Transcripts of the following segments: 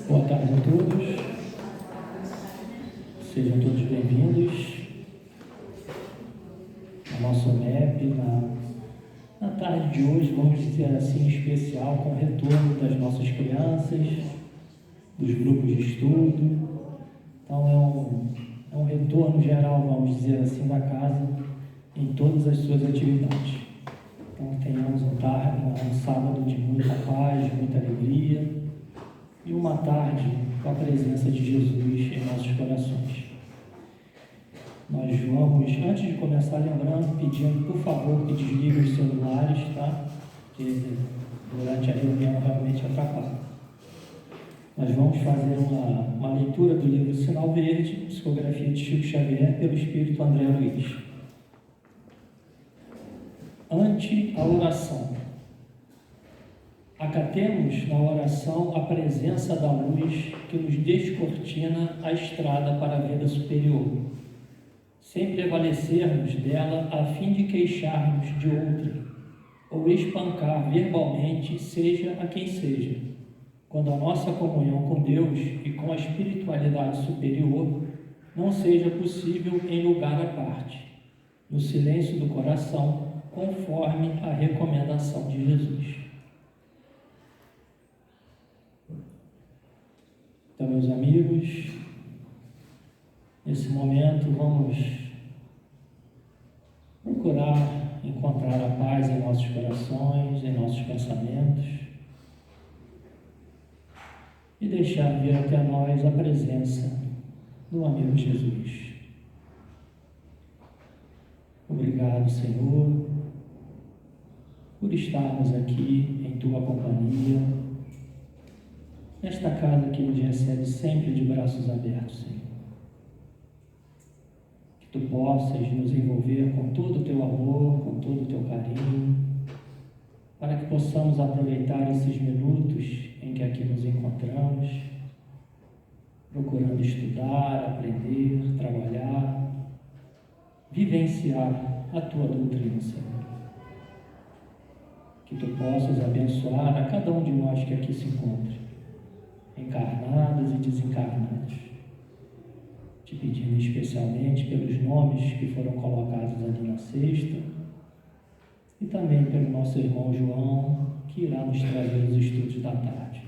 Boa tarde a todos, sejam todos bem-vindos ao nosso MEP na tarde de hoje, vamos dizer assim, especial, com o retorno das nossas crianças, dos grupos de estudo. Então é um retorno geral, vamos dizer assim, da casa em todas as suas atividades. Então tenhamos um sábado de muita paz, muita alegria, e uma tarde com a presença de Jesus em nossos corações. Nós vamos, antes de começar, lembrando, pedindo, por favor, que desliguem os celulares, tá? Porque durante a reunião realmente atrapalha. Nós vamos fazer uma leitura do livro Sinal Verde, psicografia de Chico Xavier, pelo Espírito André Luiz. Ante a oração. Acatemos na oração a presença da luz que nos descortina a estrada para a vida superior, sem prevalecermos dela a fim de queixarmos de outra, ou espancar verbalmente, seja a quem seja, quando a nossa comunhão com Deus e com a espiritualidade superior não seja possível em lugar à parte, no silêncio do coração, conforme a recomendação de Jesus. Então, meus amigos, nesse momento vamos procurar encontrar a paz em nossos corações, em nossos pensamentos e deixar vir até nós a presença do amigo Jesus. Obrigado, Senhor, por estarmos aqui em Tua companhia, nesta casa que nos recebe sempre de braços abertos, Senhor. Que Tu possas nos envolver com todo o Teu amor, com todo o Teu carinho, para que possamos aproveitar esses minutos em que aqui nos encontramos, procurando estudar, aprender, trabalhar, vivenciar a Tua doutrina, Senhor. Que Tu possas abençoar a cada um de nós que aqui se encontra, encarnados e desencarnados, te pedindo especialmente pelos nomes que foram colocados ali na cesta e também pelo nosso irmão João, que irá nos trazer os estudos da tarde.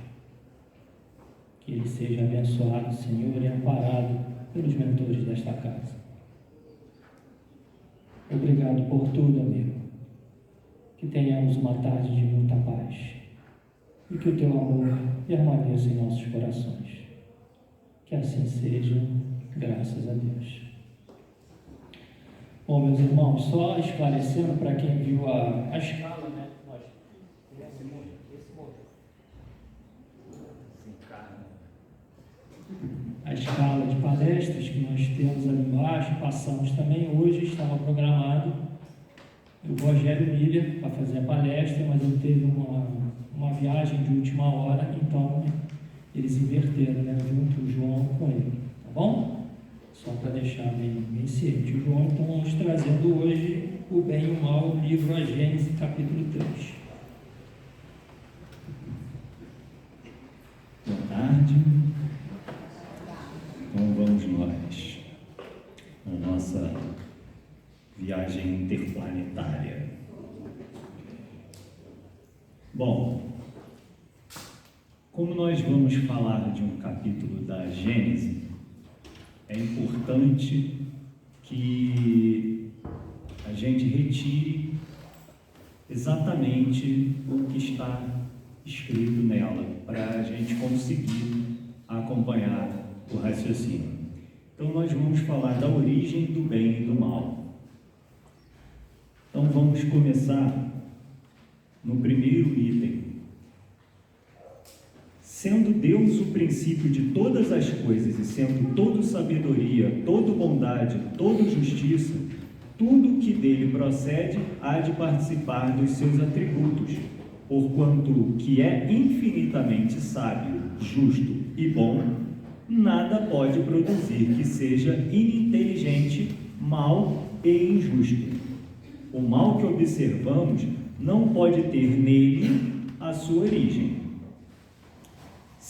Que ele seja abençoado, Senhor, e amparado pelos mentores desta casa. Obrigado por tudo, amigo. Que tenhamos uma tarde de muita paz e que o Teu amor permaneça em nossos corações. Que assim seja, graças a Deus. Bom, meus irmãos, só esclarecendo para quem viu a escala, né? A escala de palestras que nós temos ali embaixo, passamos também. Hoje estava programado o Rogério Miller para fazer a palestra, mas ele teve uma viagem de última hora, então eles inverteram, né, junto o João com ele, tá bom? Só para deixar bem ciente. O João, então, vamos trazendo hoje O Bem e o Mal, o livro A Gênese, capítulo 3. Boa tarde. Então vamos nós na nossa viagem interplanetária. Bom, como nós vamos falar de um capítulo da Gênese, é importante que a gente retire exatamente o que está escrito nela, para a gente conseguir acompanhar o raciocínio. Então nós vamos falar da origem do bem e do mal. Então vamos começar no primeiro item. Sendo Deus o princípio de todas as coisas e sendo todo sabedoria, todo bondade, todo justiça, tudo que dele procede há de participar dos seus atributos, porquanto o que é infinitamente sábio, justo e bom, nada pode produzir que seja ininteligente, mau e injusto. O mal que observamos não pode ter nele a sua origem.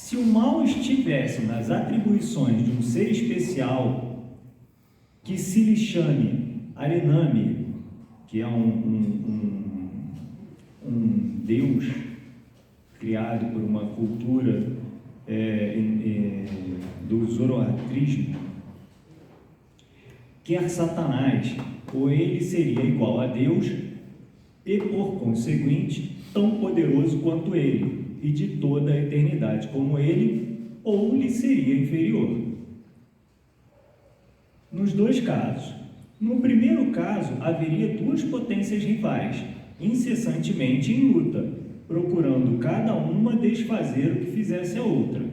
Se o mal estivesse nas atribuições de um ser especial, que se lhe chame Ariname, que é um deus criado por uma cultura do zoroastrismo, quer Satanás, ou ele seria igual a Deus e, por conseguinte, tão poderoso quanto ele, e de toda a eternidade como ele, ou lhe seria inferior. Nos dois casos. No primeiro caso, haveria duas potências rivais, incessantemente em luta, procurando cada uma desfazer o que fizesse a outra,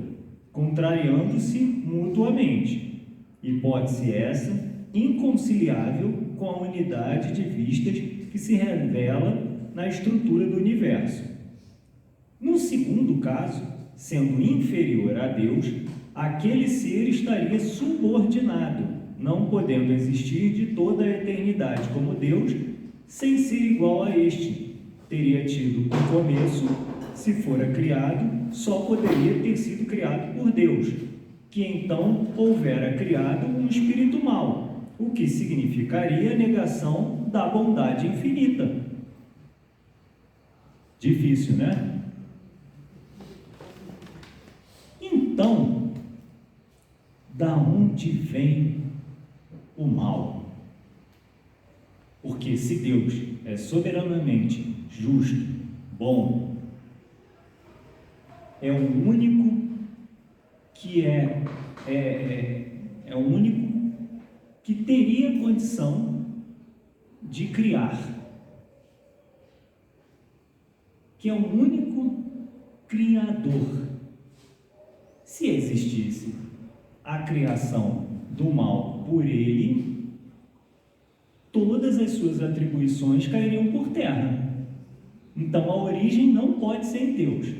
contrariando-se mutuamente. Hipótese essa inconciliável com a unidade de vistas que se revela na estrutura do universo. No segundo caso, sendo inferior a Deus, aquele ser estaria subordinado, não podendo existir de toda a eternidade como Deus, sem ser igual a este. Teria tido um começo, se fora criado, só poderia ter sido criado por Deus, que então houvera criado um espírito mau, o que significaria a negação da bondade infinita. Difícil, né? Então, da onde vem o mal? Porque se Deus é soberanamente justo, bom, é o único que é o único que teria condição de criar, que é o único criador. Se existisse a criação do mal por ele, todas as suas atribuições cairiam por terra. Então a origem não pode ser em Deus.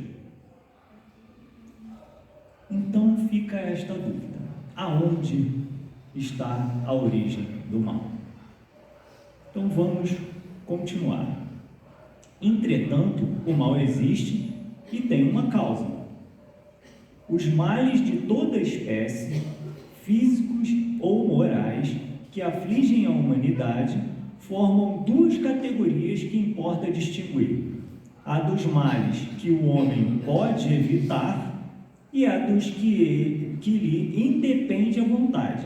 Então fica esta dúvida: aonde está a origem do mal? Então vamos continuar. Entretanto, o mal existe e tem uma causa. Os males de toda espécie, físicos ou morais, que afligem a humanidade, formam duas categorias que importa distinguir: a dos males que o homem pode evitar e a dos que lhe independe a vontade.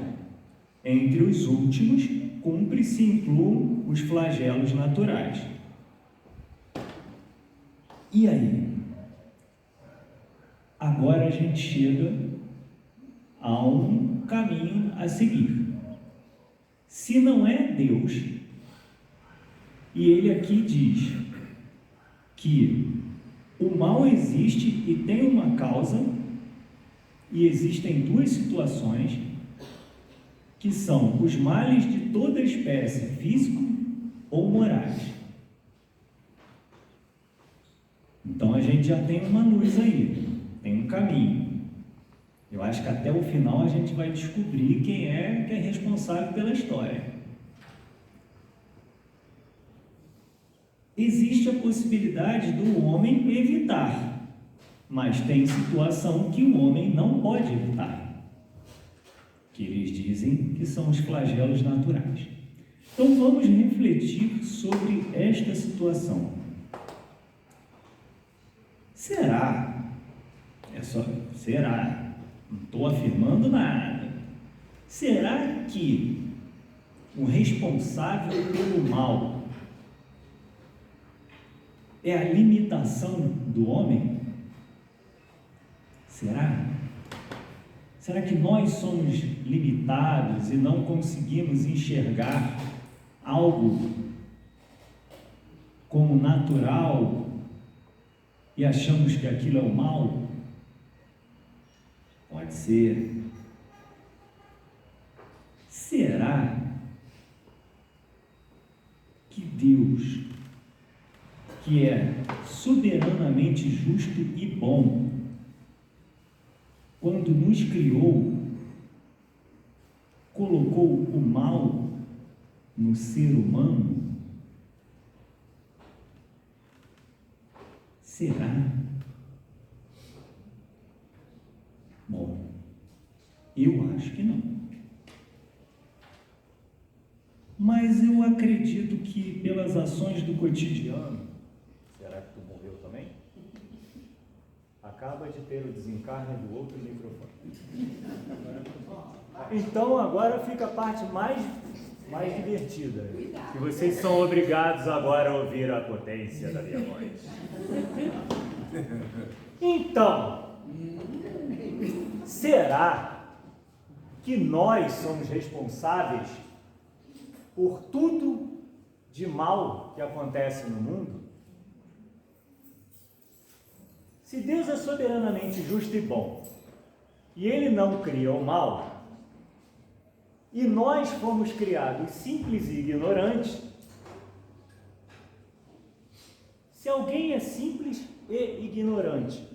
Entre os últimos, cumpre-se incluam os flagelos naturais. E aí? Agora a gente chega a um caminho a seguir. Se não é Deus, e ele aqui diz que o mal existe e tem uma causa, e existem duas situações, que são os males de toda espécie, físico ou morais. Então a gente já tem uma luz aí, tem um caminho. Eu acho que até o final a gente vai descobrir quem é que é responsável pela história. Existe a possibilidade do homem evitar, mas tem situação que o homem não pode evitar, que eles dizem que são os flagelos naturais. Então vamos refletir sobre esta situação. Será? Será? Não estou afirmando nada. Será que o responsável pelo mal é a limitação do homem? Será? Será que nós somos limitados e não conseguimos enxergar algo como natural e achamos que aquilo é o mal? Pode ser. Será que Deus, que é soberanamente justo e bom, quando nos criou, colocou o mal no ser humano? Será? Eu acho que não. Mas eu acredito que pelas ações do cotidiano... Será que tu morreu também? Acaba de ter o desencarne do outro microfone. Então agora fica a parte mais divertida. Que vocês são obrigados agora a ouvir a potência da minha voz. Então, será que nós somos responsáveis por tudo de mal que acontece no mundo? Se Deus é soberanamente justo e bom, e Ele não cria o mal, e nós fomos criados simples e ignorantes, se alguém é simples e ignorante,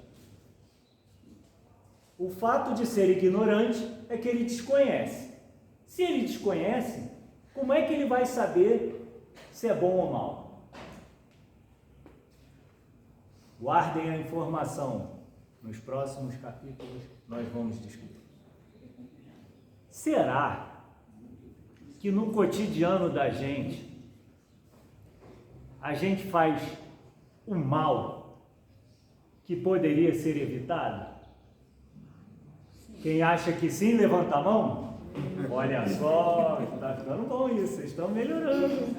o fato de ser ignorante é que ele desconhece. Se ele desconhece, como é que ele vai saber se é bom ou mal? Guardem a informação. Nos próximos capítulos nós vamos discutir. Será que no cotidiano da gente, a gente faz o mal que poderia ser evitado? Quem acha que sim, levanta a mão. Olha só, está ficando bom isso, vocês estão melhorando.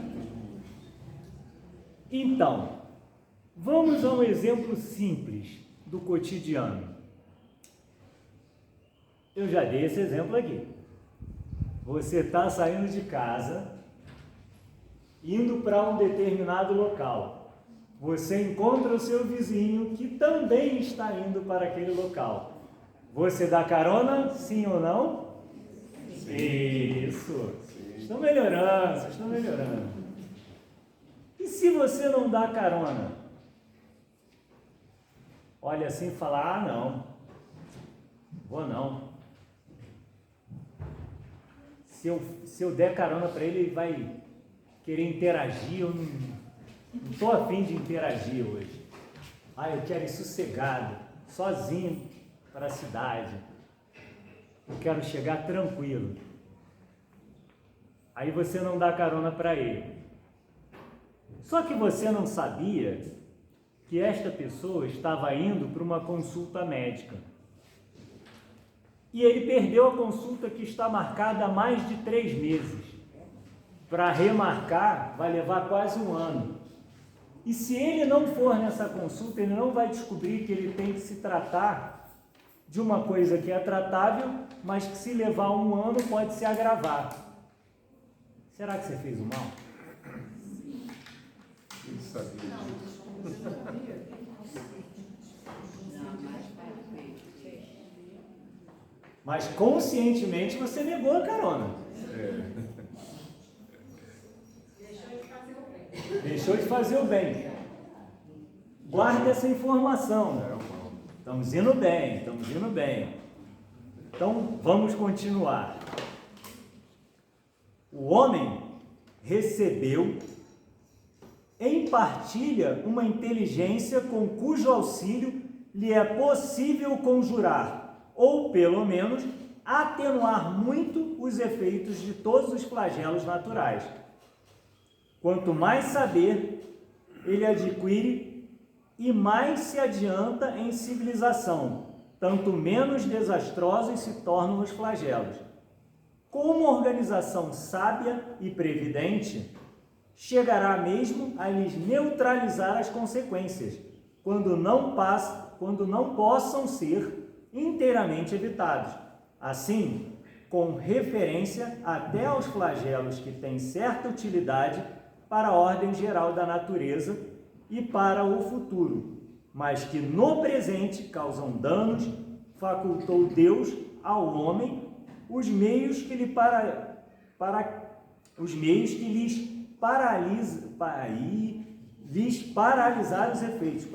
Então, vamos a um exemplo simples do cotidiano. Eu já dei esse exemplo aqui. Você está saindo de casa, indo para um determinado local. Você encontra o seu vizinho que também está indo para aquele local. Você dá carona, sim ou não? Sim. Isso. Sim. Estão melhorando, vocês estão melhorando. E se você não dá carona? Olha assim e fala, não, vou não. Se eu der carona para ele, ele vai querer interagir, eu não estou a fim de interagir hoje. Eu quero ir sossegado, sozinho para a cidade. Eu quero chegar tranquilo. Aí você não dá carona para ele. Só que você não sabia que esta pessoa estava indo para uma consulta médica. E ele perdeu a consulta que está marcada há mais de 3 meses. Para remarcar, vai levar quase 1 ano. E se ele não for nessa consulta, ele não vai descobrir que ele tem que se tratar de uma coisa que é tratável, mas que se levar 1 ano pode se agravar. Será que você fez o mal? Não sabia. Mas conscientemente você negou a carona. Deixou de fazer o bem. Guarde essa informação. Estamos indo bem, estamos indo bem. Então, vamos continuar. O homem recebeu em partilha uma inteligência com cujo auxílio lhe é possível conjurar, ou pelo menos atenuar muito os efeitos de todos os flagelos naturais. Quanto mais saber ele adquire e mais se adianta em civilização, tanto menos desastrosos se tornam os flagelos. Com uma organização sábia e previdente, chegará mesmo a lhes neutralizar as consequências, quando não possam ser inteiramente evitados. Assim, com referência até aos flagelos que têm certa utilidade para a ordem geral da natureza e para o futuro, mas que no presente causam danos, facultou Deus ao homem os meios que lhes paralisar os efeitos.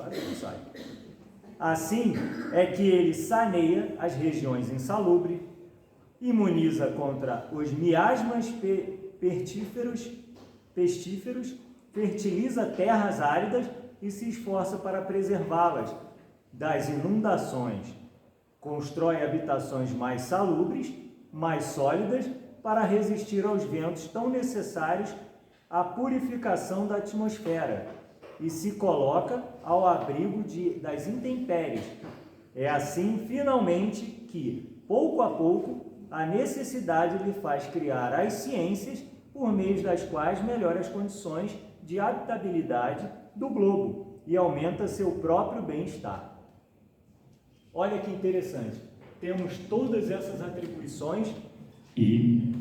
Assim é que ele saneia as regiões insalubres, imuniza contra os miasmas pestíferos, fertiliza terras áridas e se esforça para preservá-las das inundações. Constrói habitações mais salubres, mais sólidas, para resistir aos ventos tão necessários à purificação da atmosfera e se coloca ao abrigo das intempéries. É assim, finalmente, que, pouco a pouco, a necessidade lhe faz criar as ciências por meio das quais melhora as condições de habitabilidade do globo e aumenta seu próprio bem-estar. Olha que interessante, temos todas essas atribuições e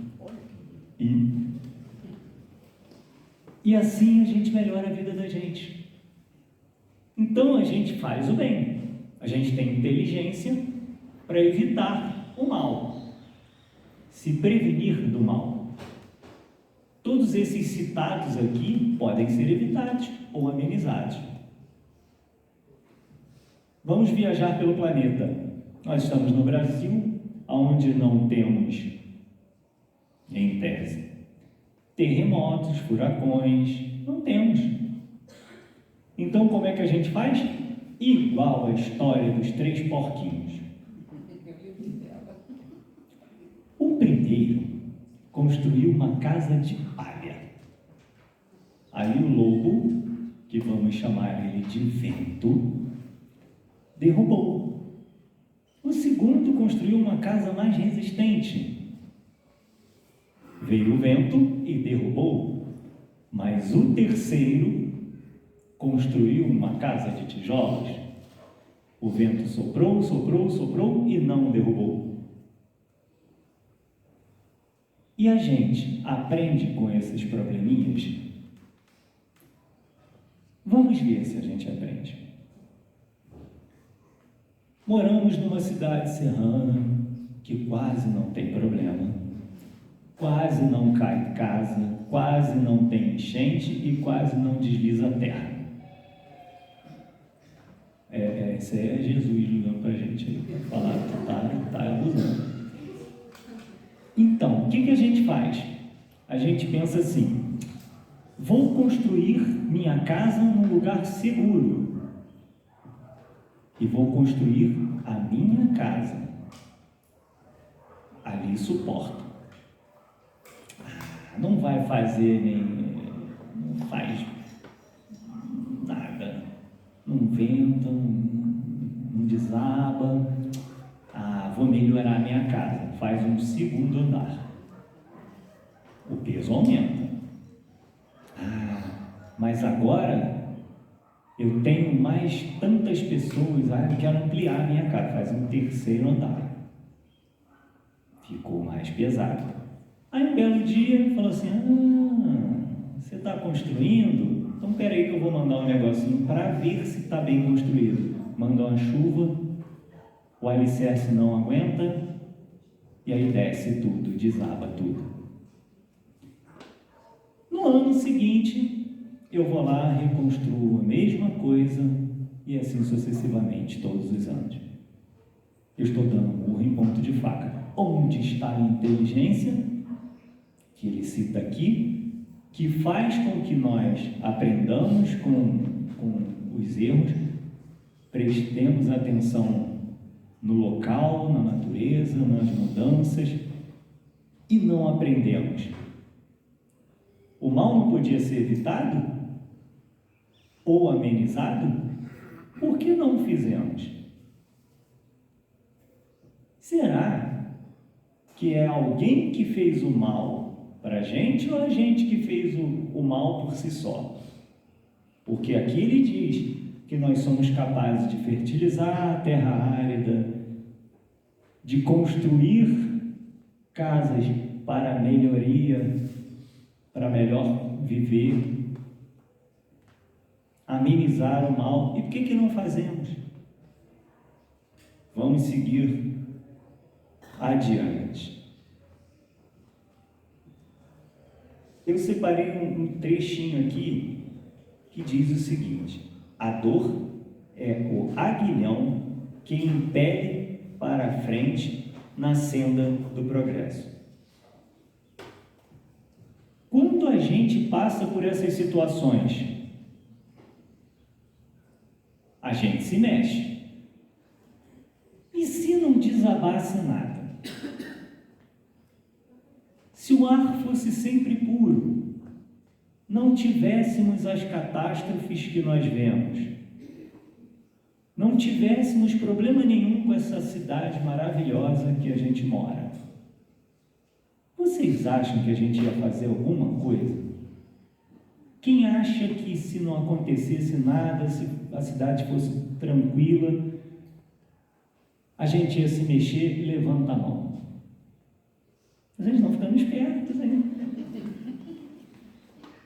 assim a gente melhora a vida da gente. Então a gente faz o bem, a gente tem inteligência para evitar o mal, se prevenir do mal. Todos esses citados aqui podem ser evitados ou amenizados. Vamos viajar pelo planeta. Nós estamos no Brasil, onde não temos, em tese, terremotos, furacões, não temos. Então, como é que a gente faz? Igual a história dos 3 porquinhos. O primeiro construiu uma casa de palha. Aí o lobo, que vamos chamar ele de vento, derrubou. O segundo construiu uma casa mais resistente. Veio o vento e derrubou. Mas o terceiro construiu uma casa de tijolos. O vento soprou, soprou, soprou e não derrubou. E a gente aprende com esses probleminhas? Vamos ver se a gente aprende. Moramos numa cidade serrana que quase não tem problema, quase não cai casa, quase não tem enchente e quase não desliza a terra. Isso aí é Jesus ligando para a gente aí, falar que tá abusando. Então, o que a gente faz? A gente pensa assim: vou construir minha casa num lugar seguro e vou construir a minha casa. Ali suporta. Não vai fazer não faz nada, não venta, não desaba. Vou melhorar a minha casa. Faz um segundo andar. O peso aumenta. Mas agora eu tenho mais tantas pessoas. Eu quero ampliar a minha casa. Faz um terceiro andar. Ficou mais pesado. Aí um belo dia falou assim: você está construindo? Então peraí que eu vou mandar um negocinho para ver se está bem construído. Mandou uma chuva, o alicerce não aguenta, e aí desce tudo, desaba tudo. No ano seguinte, eu vou lá, reconstruo a mesma coisa, e assim sucessivamente, todos os anos. Eu estou dando murro em ponto de faca. Onde está a inteligência, que ele cita aqui, que faz com que nós aprendamos com os erros, prestemos atenção no local, na natureza, nas mudanças, e não aprendemos? O mal não podia ser evitado ou amenizado? Por que não fizemos? Será que é alguém que fez o mal para a gente ou a gente que fez o mal por si só? Porque aqui ele diz que nós somos capazes de fertilizar a terra árida, de construir casas para melhoria, para melhor viver, amenizar o mal. E por que não fazemos? Vamos seguir adiante. Eu separei um trechinho aqui que diz o seguinte: a dor é o aguilhão que impele para a frente na senda do progresso. Quando a gente passa por essas situações, a gente se mexe. E se não desabasse nada. Se o ar fosse sempre puro, não tivéssemos as catástrofes que nós vemos, não tivéssemos problema nenhum com essa cidade maravilhosa que a gente mora, vocês acham que a gente ia fazer alguma coisa? Quem acha que se não acontecesse nada, se a cidade fosse tranquila, a gente ia se mexer? Levanta a mão. Vocês estão ficando espertos aí.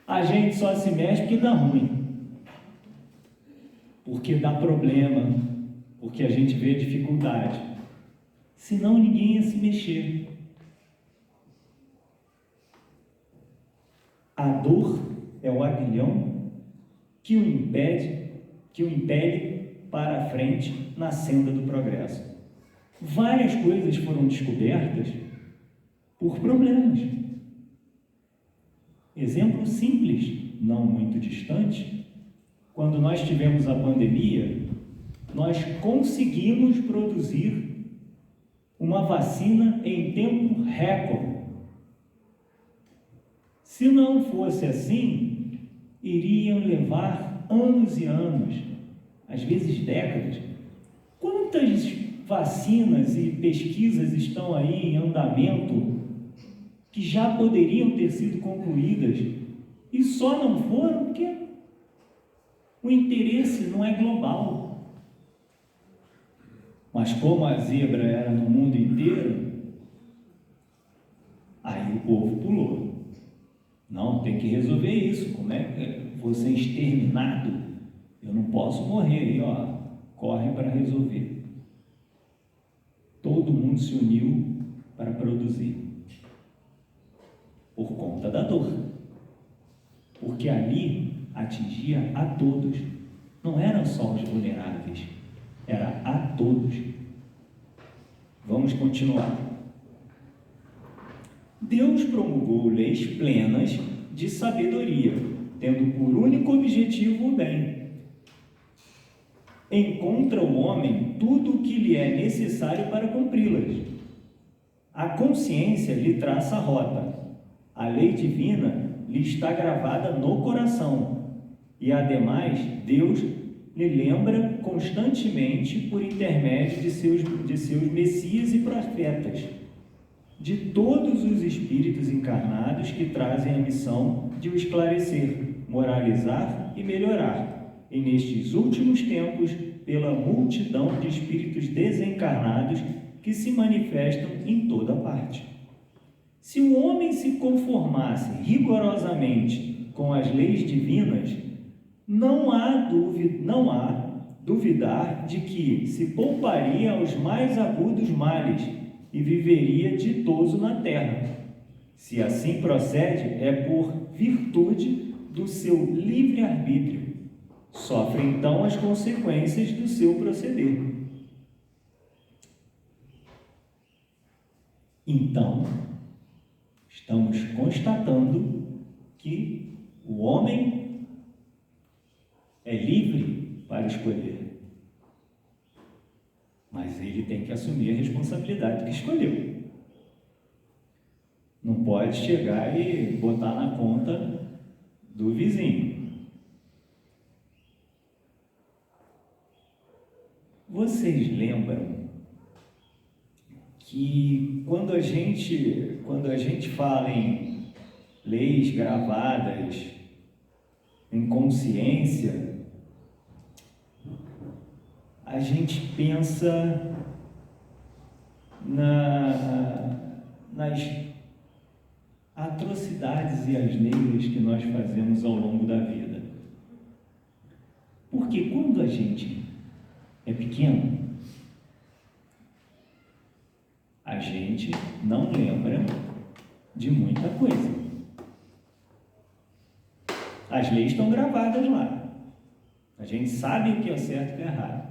A gente só se mexe porque dá ruim, porque dá problema, porque a gente vê dificuldade. Senão ninguém ia se mexer. A dor é o aguilhão que o impele para a frente na senda do progresso. Várias coisas foram descobertas por problemas. Exemplo simples, não muito distante, quando nós tivemos a pandemia, nós conseguimos produzir uma vacina em tempo recorde. Se não fosse assim, iriam levar anos e anos, às vezes décadas. Quantas vacinas e pesquisas estão aí em andamento que já poderiam ter sido concluídas e só não foram porque o interesse não é global. Mas como a zebra era no mundo inteiro, aí o povo pulou. Não, tem que resolver isso. Como é que vou ser exterminado? Eu não posso morrer aí, ó. Corre para resolver. Todo mundo se uniu para produzir. Por conta da dor. Porque ali atingia a todos. Não eram só os vulneráveis. Era a todos. Vamos continuar. Deus promulgou leis plenas de sabedoria, tendo por único objetivo o bem. Encontra o homem tudo o que lhe é necessário para cumpri-las. A consciência lhe traça a rota. A lei divina lhe está gravada no coração. E, ademais, Deus lhe lembra constantemente por intermédio de seus messias e profetas, de todos os espíritos encarnados que trazem a missão de o esclarecer, moralizar e melhorar, e nestes últimos tempos, pela multidão de espíritos desencarnados que se manifestam em toda parte. Se o homem se conformasse rigorosamente com as leis divinas, não há duvidar de que se pouparia aos mais agudos males e viveria ditoso na terra. Se assim procede, é por virtude do seu livre-arbítrio. Sofre então as consequências do seu proceder. Então, estamos constatando que o homem é livre para escolher. Mas ele tem que assumir a responsabilidade que escolheu. Não pode chegar e botar na conta do vizinho. Vocês lembram que quando a gente fala em leis gravadas em consciência, a gente pensa nas atrocidades e asneiras que nós fazemos ao longo da vida. Porque quando a gente é pequeno, a gente não lembra de muita coisa. As leis estão gravadas lá. A gente sabe o que é certo e o que é errado.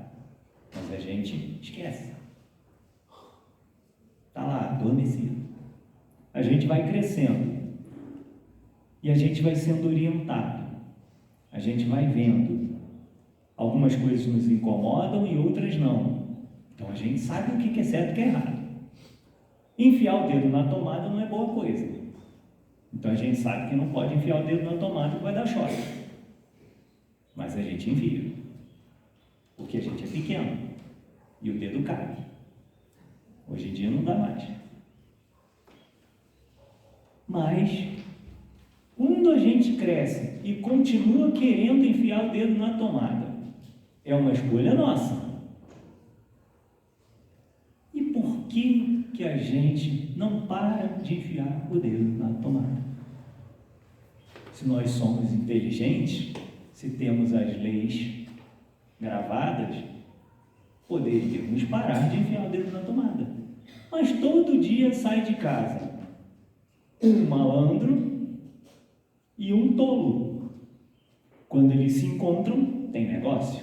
Mas a gente esquece. Está lá, adormecido. A gente vai crescendo. E a gente vai sendo orientado. A gente vai vendo. Algumas coisas nos incomodam e outras não. Então a gente sabe o que é certo e o que é errado. Enfiar o dedo na tomada não é boa coisa. Então a gente sabe que não pode enfiar o dedo na tomada que vai dar choque. Mas a gente enfia. Porque a gente é pequeno. E o dedo cai. Hoje em dia não dá mais. Mas, quando a gente cresce e continua querendo enfiar o dedo na tomada, é uma escolha nossa. E por que a gente não para de enfiar o dedo na tomada? Se nós somos inteligentes, se temos as leis gravadas, poderíamos parar de enfiar o dedo na tomada. Mas todo dia sai de casa um malandro e um tolo. Quando eles se encontram, tem negócio.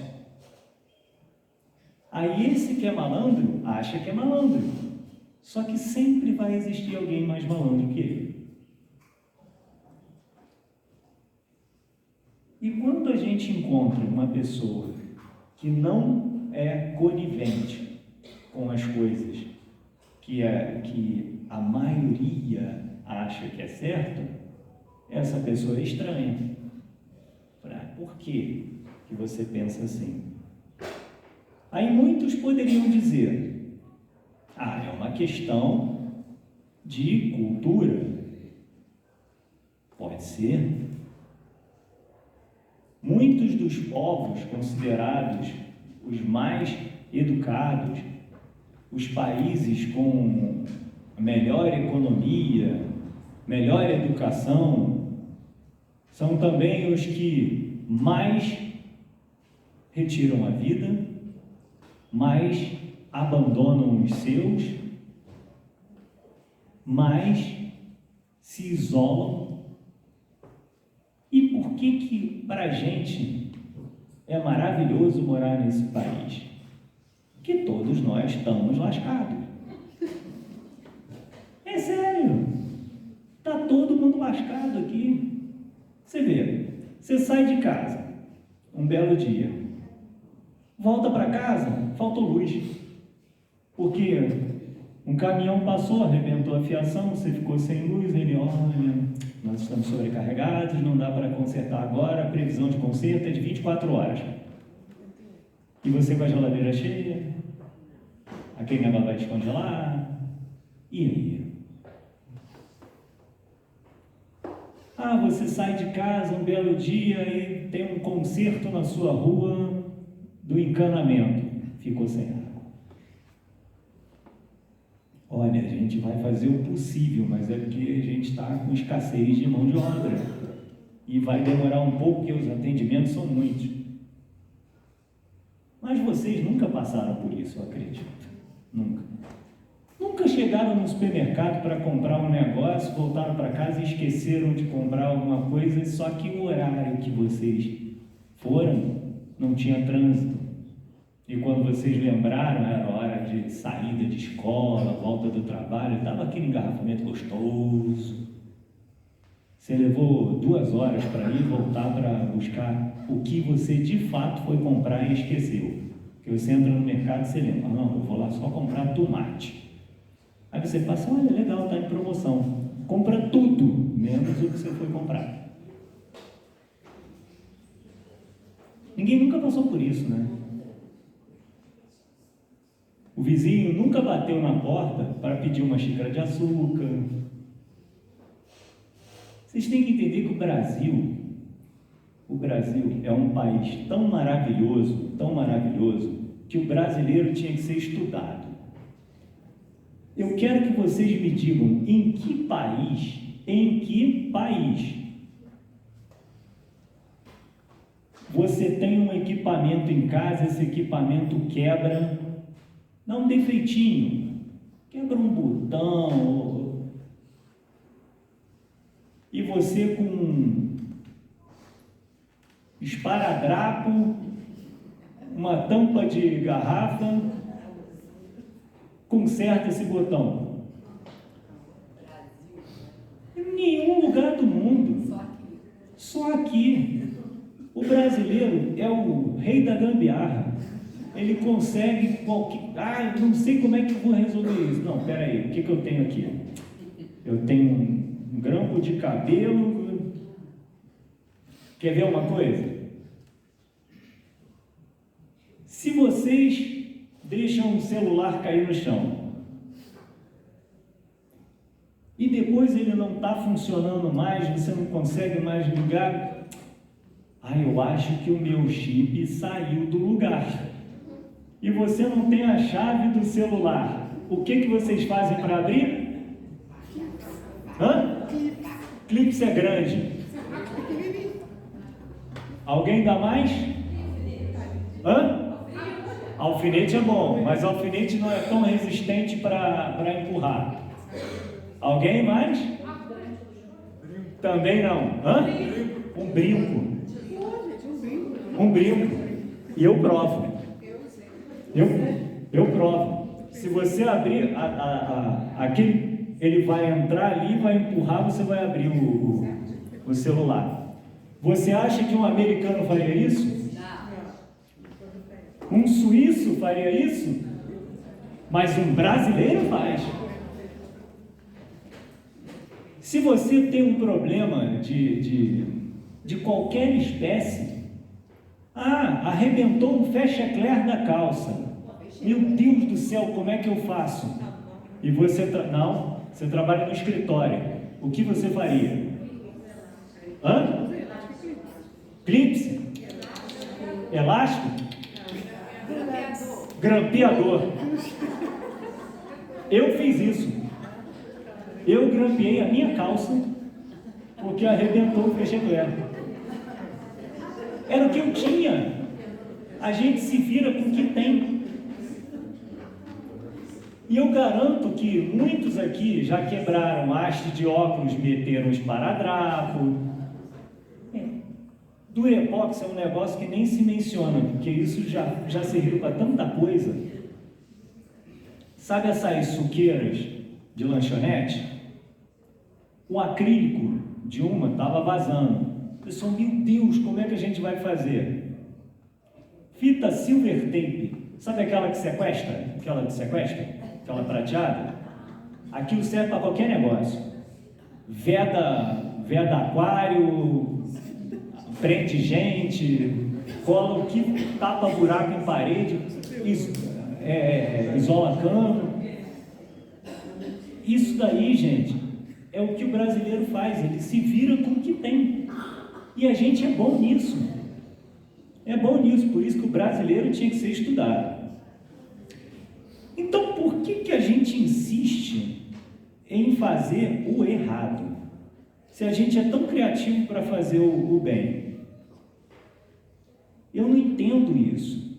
Aí esse que é malandro acha que é malandro. Só que sempre vai existir alguém mais malandro que ele. E quando a gente encontra uma pessoa que não é conivente com as coisas que a maioria acha que é certo, essa pessoa é estranha. Por que você pensa assim? Aí muitos poderiam dizer, é uma questão de cultura. Pode ser. Muitos dos povos considerados os mais educados, os países com a melhor economia, melhor educação, são também os que mais retiram a vida, mais abandonam os seus, mais se isolam. E por que para a gente é maravilhoso morar nesse país? Que todos nós estamos lascados. É sério. Está todo mundo lascado aqui. Você vê, você sai de casa, um belo dia, volta para casa, faltou luz. Porque um caminhão passou, arrebentou a fiação, você ficou sem luz, ele olha, nós estamos sobrecarregados, não dá para consertar agora, a previsão de conserto é de 24 horas. E você com a geladeira cheia, aquele negócio vai descongelar, e aí? Você sai de casa um belo dia e tem um conserto na sua rua do encanamento, ficou sem água. Olha, a gente vai fazer o possível, mas é porque a gente está com escassez de mão de obra e vai demorar um pouco, porque os atendimentos são muitos. Mas vocês nunca passaram por isso, eu acredito. Nunca. Nunca chegaram no supermercado para comprar um negócio, voltaram para casa e esqueceram de comprar alguma coisa, só que o horário que vocês foram não tinha trânsito. E quando vocês lembraram, era hora de saída de escola, volta do trabalho, estava aquele engarrafamento gostoso. Você levou 2 horas para ir voltar para buscar o que você de fato foi comprar e esqueceu. Porque você entra no mercado e você lembra, não, eu vou lá só comprar tomate. Aí você passa, olha, legal, está em promoção. Compra tudo, menos o que você foi comprar. Ninguém nunca passou por isso, né? O vizinho nunca bateu na porta para pedir uma xícara de açúcar. Vocês têm que entender que o Brasil é um país tão maravilhoso, que o brasileiro tinha que ser estudado. Eu quero que vocês me digam em que país você tem um equipamento em casa, esse equipamento quebra, dá um defeitinho, quebra um botão, e você com um esparadrapo, uma tampa de garrafa, conserta esse botão. Em nenhum lugar do mundo, só aqui. O brasileiro é o rei da gambiarra. ele consegue qualquer... Ah, não sei como é que eu vou resolver isso. Não, peraí, o que eu tenho aqui? Eu tenho um grampo de cabelo. Quer ver uma coisa? Se vocês deixam um celular cair no chão e depois ele não está funcionando mais, você não consegue mais ligar, eu acho que o meu chip saiu do lugar. E você não tem a chave do celular. O que vocês fazem para abrir? Clips é grande. Alguém dá mais? Alfinete é bom, mas alfinete não é tão resistente para empurrar. Alguém mais? Também não. Um brinco. Um brinco. E eu provo. Eu provo. Se você abrir aquele, ele vai entrar ali, vai empurrar, você vai abrir o celular. Você acha que um americano faria isso? Um suíço faria isso? Mas um brasileiro faz. Se você tem um problema de qualquer espécie, arrebentou um fecha-eclair da calça. Meu Deus do céu, como é que eu faço? E você, você trabalha no escritório. O que você faria? Clips? Elástico? Grampeador. Eu fiz isso. Eu grampeei a minha calça porque arrebentou o fecha-eclair. Era o que eu tinha. A gente se vira com o que tem. E eu garanto que muitos aqui já quebraram haste de óculos, meteram esparadrapo. Durepox é um negócio que nem se menciona, porque isso já serviu para tanta coisa. Sabe essas suqueiras de lanchonete? O acrílico de uma estava vazando. Pessoal, meu Deus, como é que a gente vai fazer? Fita silver tape. Sabe aquela que sequestra? Aquela prateada? Aquilo serve para qualquer negócio. Veda aquário, prende gente, cola o que tapa buraco em parede, isola cano. Isso daí, gente, é o que o brasileiro faz, ele se vira com o que tem. E a gente é bom nisso. Por isso que o brasileiro tinha que ser estudado. Então, por que a gente insiste em fazer o errado? Se a gente é tão criativo para fazer o bem? Eu não entendo isso.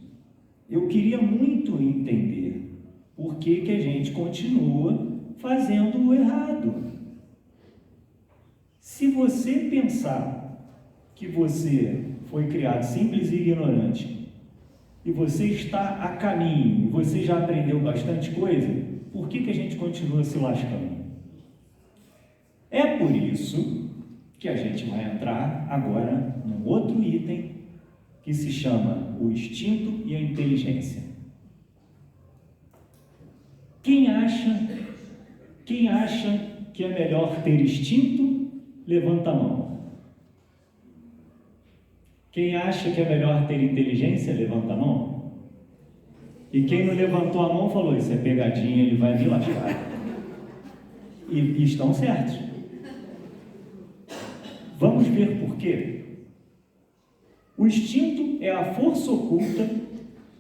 Eu queria muito entender por que a gente continua fazendo o errado. Se você pensar que você foi criado simples e ignorante, e você está a caminho, e você já aprendeu bastante coisa, por que a gente continua se lascando? É por isso que a gente vai entrar agora num outro item que se chama o instinto e a inteligência. Quem acha que é melhor ter instinto, levanta a mão. Quem acha que é melhor ter inteligência, levanta a mão. E quem não levantou a mão falou, isso é pegadinha, ele vai me lascar. E estão certos. Vamos ver por quê. O instinto é a força oculta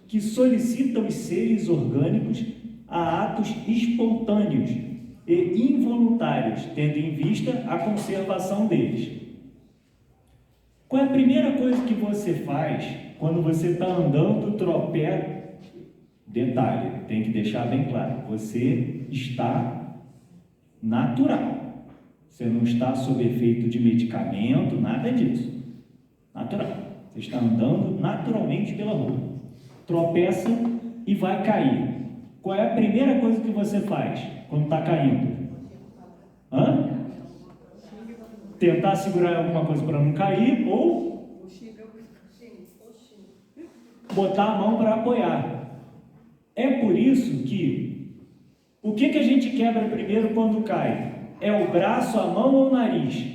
que solicita os seres orgânicos a atos espontâneos e involuntários, tendo em vista a conservação deles. Qual é a primeira coisa que você faz quando você está andando, tropeça? Detalhe, tem que deixar bem claro, você está natural. Você não está sob efeito de medicamento, nada disso. Natural. Você está andando naturalmente pela rua. Tropeça e vai cair. Qual é a primeira coisa que você faz quando está caindo? Tentar segurar alguma coisa para não cair ou botar a mão para apoiar. É por isso que o que a gente quebra primeiro quando cai? É o braço, a mão ou o nariz?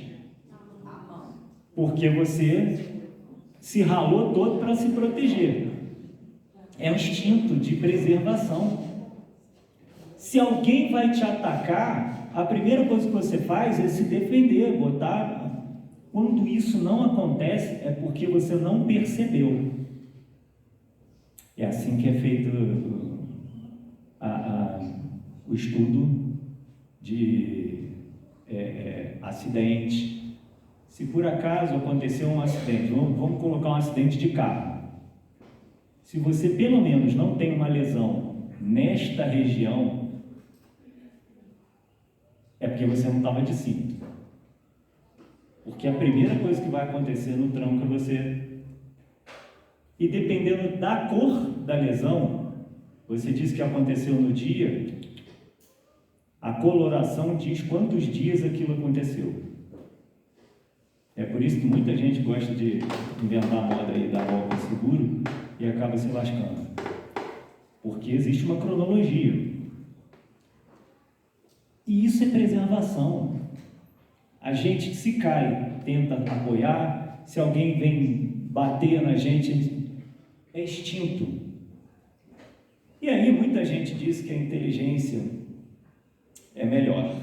Porque você se ralou todo para se proteger. É um instinto de preservação. Se alguém vai te atacar, a primeira coisa que você faz é se defender, botar. Quando isso não acontece, é porque você não percebeu. É assim que é feito o estudo de acidente. Se por acaso aconteceu um acidente, vamos colocar um acidente de carro. Se você pelo menos não tem uma lesão nesta região, é porque você não estava de cinto. Porque a primeira coisa que vai acontecer no tronco é você... E dependendo da cor da lesão, você disse que aconteceu no dia, a coloração diz quantos dias aquilo aconteceu. É por isso que muita gente gosta de inventar a moda aí da roupa seguro e acaba se lascando. Porque existe uma cronologia. E isso é preservação. A gente, se cai, tenta apoiar. Se alguém vem bater na gente, é instinto. E aí muita gente diz que a inteligência é melhor.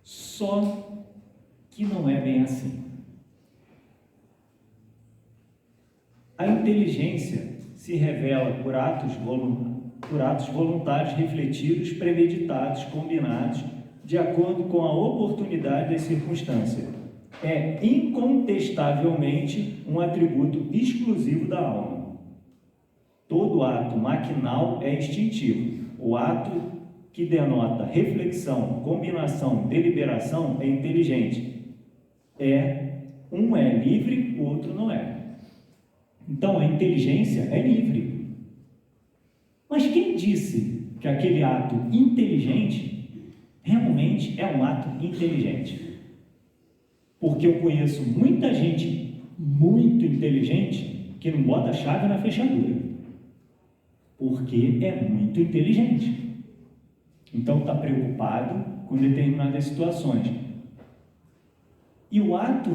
Só que não é bem assim. A inteligência se revela por atos voluntários, refletidos, premeditados, combinados, de acordo com a oportunidade das circunstâncias. É incontestavelmente um atributo exclusivo da alma. Todo ato maquinal é instintivo. O ato que denota reflexão, combinação, deliberação é inteligente. Um é livre, o outro não é. Então a inteligência é livre. Mas quem disse que aquele ato inteligente realmente é um ato inteligente? Porque eu conheço muita gente muito inteligente que não bota a chave na fechadura, porque é muito inteligente. Então está preocupado com determinadas situações. E o ato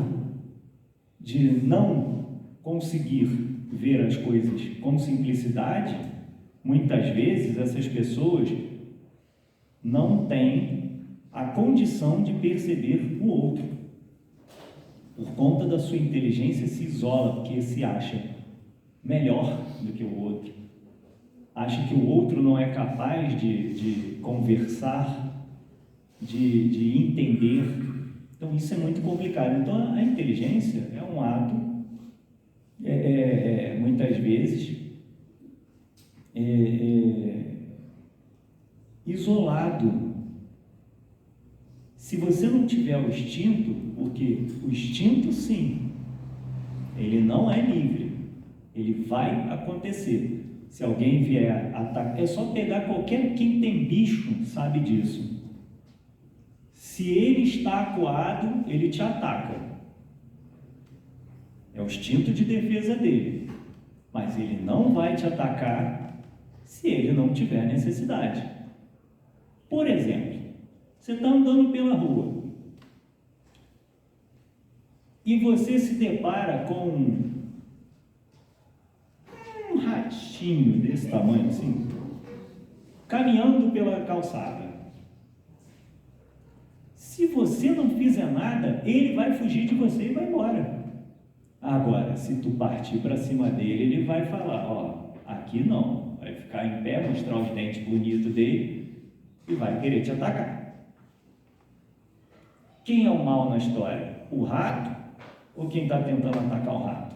de não conseguir ver as coisas com simplicidade, muitas vezes essas pessoas não têm a condição de perceber o outro. Por conta da sua inteligência, se isola, porque se acha melhor do que o outro. Acha que o outro não é capaz de conversar, de entender. Então isso é muito complicado. Então a inteligência é um ato, muitas vezes, isolado. Se você não tiver o instinto, porque o instinto sim, ele não é livre, ele vai acontecer. Se alguém vier atacar, é só pegar quem tem bicho, sabe disso. Se ele está acuado, ele te ataca. É o instinto de defesa dele. Mas ele não vai te atacar se ele não tiver necessidade. Por exemplo, você está andando pela rua e você se depara com um ratinho desse tamanho assim, caminhando pela calçada. Se você não fizer nada, ele vai fugir de você e vai embora. Agora, se tu partir para cima dele, ele vai falar, ó, aqui não, vai ficar em pé, mostrar os dentes bonitos dele e vai querer te atacar. Quem é o mal na história? O rato ou quem está tentando atacar o rato?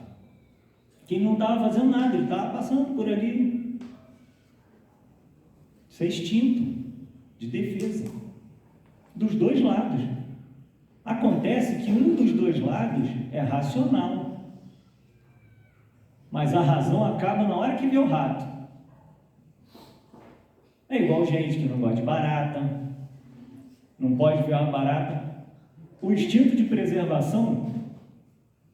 Quem não estava fazendo nada, ele estava passando por ali. Isso é instinto de defesa dos dois lados. Acontece que um dos dois lados é racional, mas a razão acaba na hora que vê o rato. É igual gente que não gosta de barata, não pode ver uma barata. O instinto de preservação,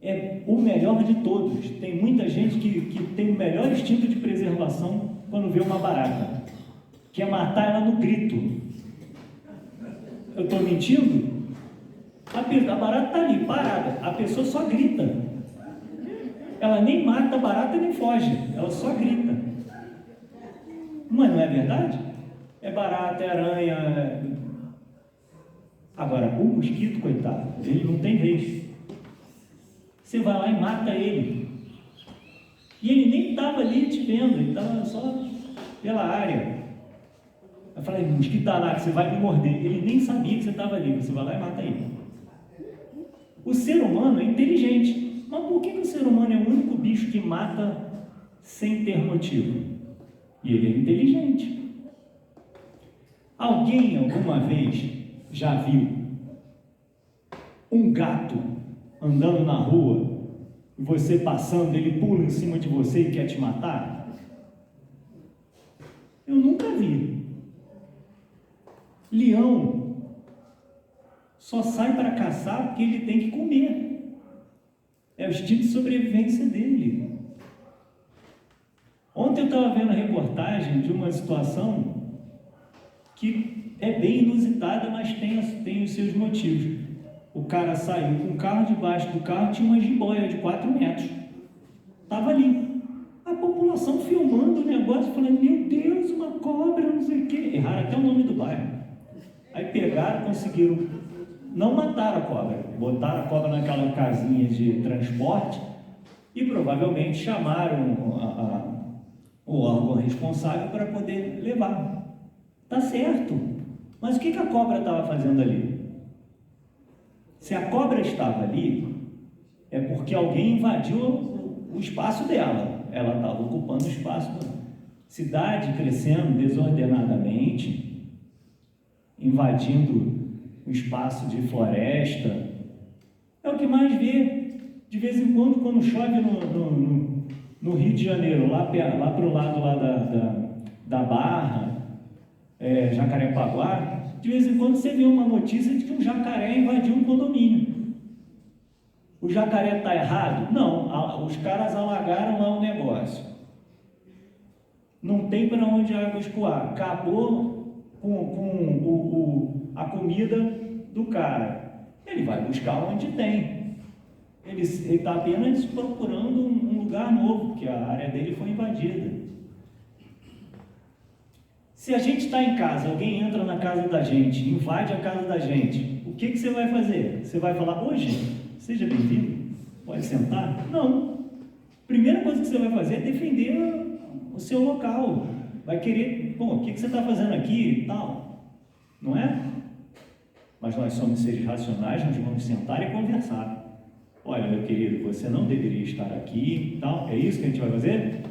é o melhor de todos. Tem muita gente que tem o melhor instinto de preservação quando vê uma barata, que é matar ela no grito. Eu estou mentindo? A barata está ali, parada, a pessoa só grita. Ela nem mata a barata nem foge, ela só grita. Mas não é verdade? É barata, é aranha. Agora, o mosquito, coitado, ele não tem vez. Você vai lá e mata ele. E ele nem estava ali te vendo, ele estava só pela área. Eu falei, mosquito danado, você vai me morder. Ele nem sabia que você estava ali, você vai lá e mata ele. O ser humano é inteligente. Mas por que o ser humano é o único bicho que mata sem ter motivo? E ele é inteligente. Alguém alguma vez já viu um gato andando na rua e você passando, ele pula em cima de você e quer te matar? Eu nunca vi. Leão só sai para caçar porque ele tem que comer. É o instinto de sobrevivência dele. Ontem eu estava vendo a reportagem de uma situação que é bem inusitada, mas tem os seus motivos. O cara saiu com o carro, debaixo do carro tinha uma jiboia de 4 metros. Estava ali. A população filmando o negócio, falando, meu Deus, uma cobra, não sei o quê. Erraram até o nome do bairro. Aí pegaram, conseguiram, não mataram a cobra, botaram a cobra naquela casinha de transporte e provavelmente chamaram o órgão responsável para poder levar. Tá certo, mas o que a cobra estava fazendo ali? Se a cobra estava ali, é porque alguém invadiu o espaço dela, ela estava ocupando o espaço da cidade, crescendo desordenadamente, invadindo o espaço de floresta. É o que mais vê. De vez em quando chove no Rio de Janeiro, lá para o lado lá da Barra, Jacarepaguá, de vez em quando você vê uma notícia de que um jacaré invadiu um condomínio. O jacaré está errado? Não, os caras alagaram lá o negócio. Não tem para onde a água escoar. Acabou com a comida do cara. Ele vai buscar onde tem. Ele está apenas procurando um lugar novo, porque a área dele foi invadida. Se a gente está em casa, alguém entra na casa da gente, invade a casa da gente, o que você vai fazer? Você vai falar, hoje, seja bem-vindo, pode sentar? Não. Primeira coisa que você vai fazer é defender o seu local. Vai querer, o que você está fazendo aqui e tal, não é? Mas nós somos seres racionais, nós vamos sentar e conversar. Olha, meu querido, você não deveria estar aqui e tal, é isso que a gente vai fazer?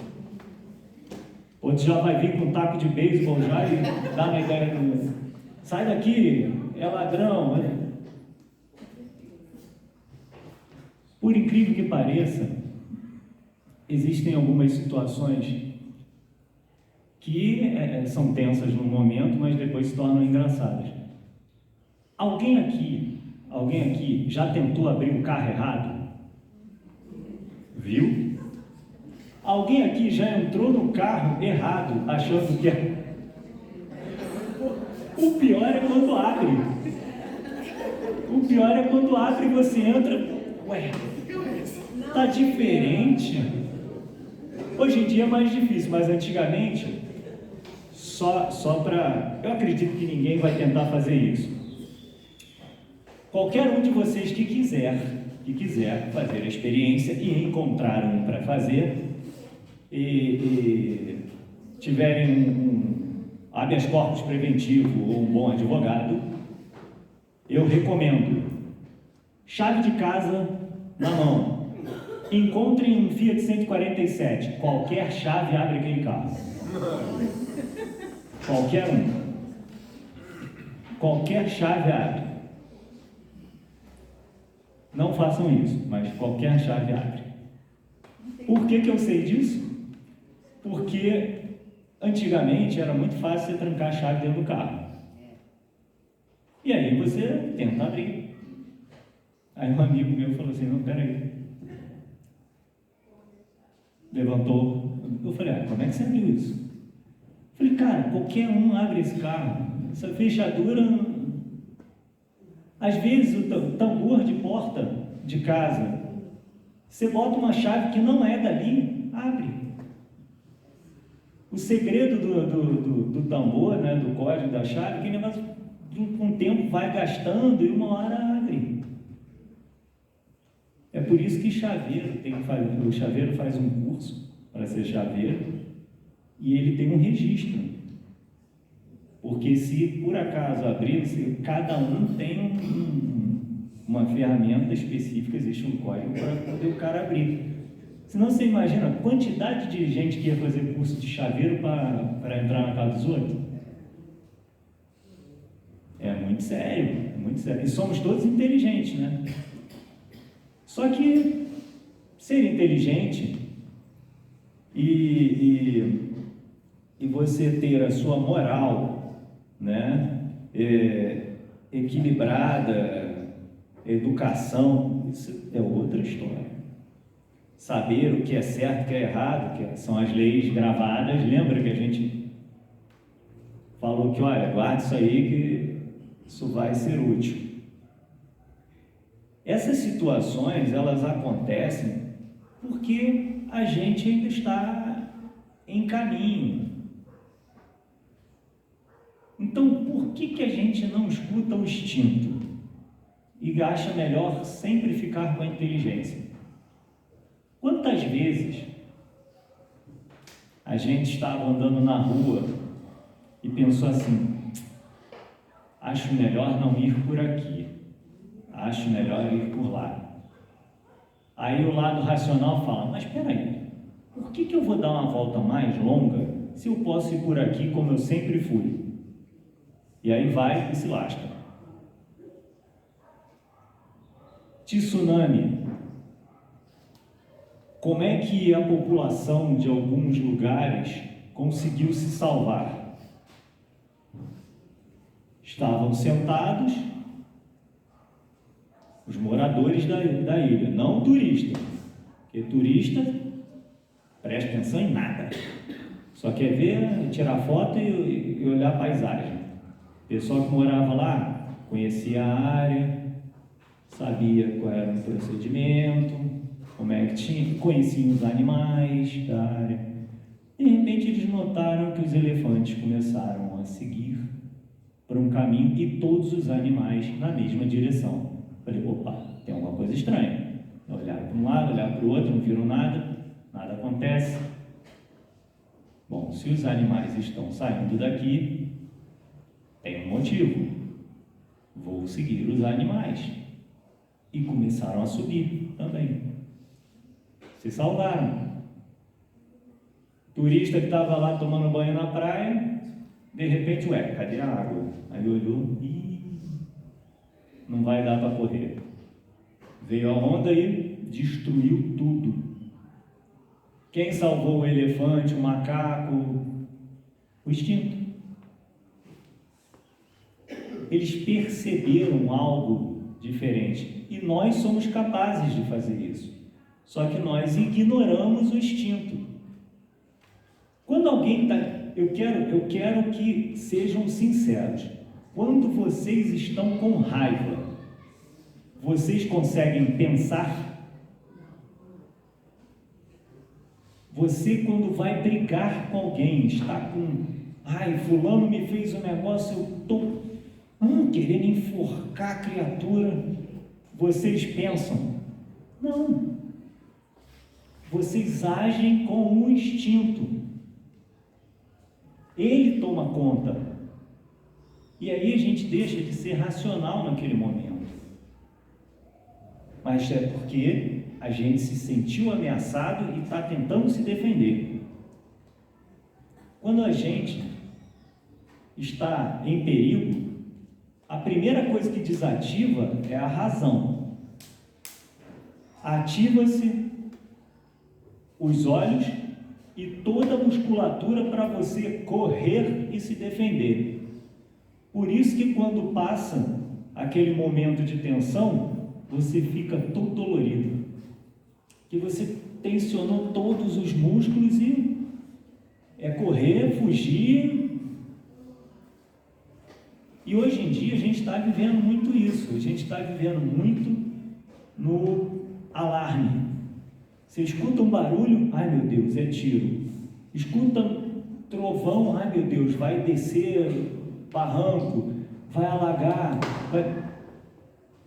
Outro já vai vir com um taco de beisebol já e dá uma ideia do... Sai daqui, é ladrão, né? Por incrível que pareça, existem algumas situações que são tensas no momento, mas depois se tornam engraçadas. Alguém aqui já tentou abrir o carro errado? Viu? Alguém aqui já entrou no carro errado, achando que é... O pior é quando abre. O pior é quando abre e você entra... Ué, tá diferente. Hoje em dia é mais difícil, mas antigamente, só para... Eu acredito que ninguém vai tentar fazer isso. Qualquer um de vocês que quiser fazer a experiência e encontrar um para fazer, e tiverem um habeas corpus preventivo ou um bom advogado, eu recomendo chave de casa na mão. Encontrem um Fiat 147, qualquer chave abre aquele carro. Qualquer um. Qualquer chave abre. Não façam isso, mas qualquer chave abre. Por que eu sei disso? Porque antigamente era muito fácil você trancar a chave dentro do carro. E aí você tenta abrir. Aí um amigo meu falou assim, não, peraí, levantou. Eu falei, como é que você abriu isso? Eu falei, cara, qualquer um abre esse carro. Essa fechadura, às vezes o tambor de porta de casa, você bota uma chave que não é dali, abre. O segredo do tambor, né, do código da chave, que negócio com o tempo vai gastando e uma hora abre. É por isso que chaveiro o chaveiro faz um curso para ser chaveiro e ele tem um registro. Porque se por acaso abrir, cada um tem uma ferramenta específica, existe um código para poder o cara abrir. Senão você imagina a quantidade de gente que ia fazer curso de chaveiro para entrar na casa dos outros? É muito sério, é muito sério. E somos todos inteligentes, né? Só que ser inteligente e você ter a sua moral, né, equilibrada, educação, isso é outra história. Saber o que é certo, o que é errado, que são as leis gravadas. Lembra que a gente falou que, olha, guarda isso aí que isso vai ser útil. Essas situações, elas acontecem porque a gente ainda está em caminho. Então, por que a gente não escuta o instinto e acha melhor sempre ficar com a inteligência? Quantas vezes a gente estava andando na rua e pensou assim, acho melhor não ir por aqui, acho melhor ir por lá. Aí o lado racional fala, mas espera aí, por que eu vou dar uma volta mais longa se eu posso ir por aqui como eu sempre fui? E aí vai e se lasca. Tsunami. Como é que a população de alguns lugares conseguiu se salvar? Estavam sentados os moradores da ilha, não o turista, porque turista presta atenção em nada, só quer ver, tirar foto e olhar a paisagem. O pessoal que morava lá conhecia a área, sabia qual era o procedimento, como é que tinha, conheciam os animais da área. De repente eles notaram que os elefantes começaram a seguir por um caminho e todos os animais na mesma direção. Falei, opa, tem alguma coisa estranha. Olharam para um lado, olharam para o outro, não viram nada, nada acontece. Bom, se os animais estão saindo daqui, tem um motivo. Vou seguir os animais. E começaram a subir também. Se salvaram. Turista que estava lá tomando banho na praia, de repente, cadê a água? Aí olhou, não vai dar para correr. Veio a onda e destruiu tudo. Quem salvou o elefante, o macaco? O instinto. Eles perceberam algo diferente. E nós somos capazes de fazer isso. Só que nós ignoramos o instinto. Quando alguém está... Eu quero que sejam sinceros. Quando vocês estão com raiva, vocês conseguem pensar? Você, quando vai brigar com alguém, está com... fulano me fez um negócio, eu estou querendo enforcar a criatura. Vocês pensam? Não. Vocês agem com o instinto. Ele toma conta. E aí a gente deixa de ser racional naquele momento. Mas é porque a gente se sentiu ameaçado e está tentando se defender. Quando a gente está em perigo, a primeira coisa que desativa é a razão. Ativa-se os olhos e toda a musculatura para você correr e se defender. Por isso que quando passa aquele momento de tensão, você fica todo dolorido. Que você tensionou todos os músculos e é correr, fugir. E hoje em dia a gente está vivendo muito isso, a gente está vivendo muito no alarme. Você escuta um barulho, ai meu Deus, é tiro. Escuta trovão, ai meu Deus, vai descer barranco, vai alagar.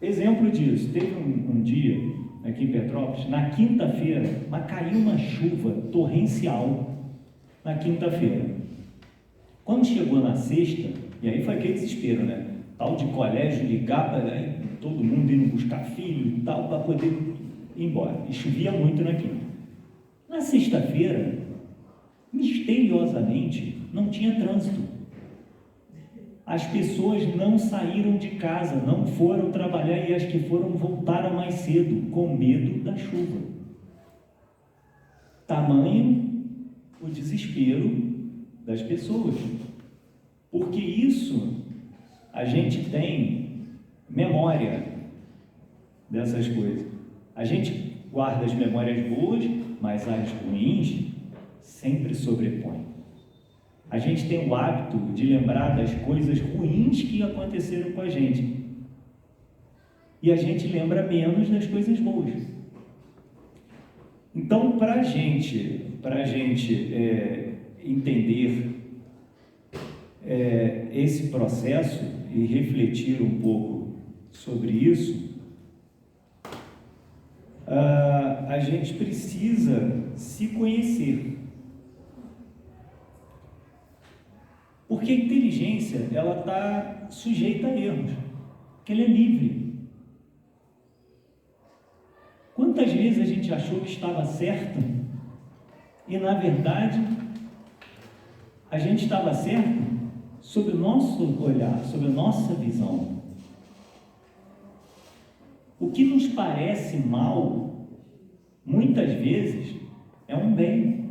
Exemplo disso, teve um dia aqui em Petrópolis, na quinta-feira, mas caiu uma chuva torrencial na quinta-feira. Quando chegou na sexta, e aí foi aquele desespero, né? Tal de colégio, ligar para todo mundo indo buscar filho e tal, para poder ir embora. E chovia muito na quinta. Na sexta-feira, misteriosamente, não tinha trânsito. As pessoas não saíram de casa, não foram trabalhar e as que foram voltaram mais cedo, com medo da chuva. Tamanho o desespero das pessoas. Porque isso, a gente tem memória dessas coisas. A gente guarda as memórias boas, mas as ruins sempre sobrepõem. A gente tem o hábito de lembrar das coisas ruins que aconteceram com a gente. E a gente lembra menos das coisas boas. Então, para a gente entender esse processo e refletir um pouco sobre isso, a gente precisa se conhecer. Porque a inteligência, ela está sujeita a erros, porque ela é livre. Quantas vezes a gente achou que estava certo e, na verdade, a gente estava certo sob o nosso olhar, sob a nossa visão. O que nos parece mal, muitas vezes, é um bem.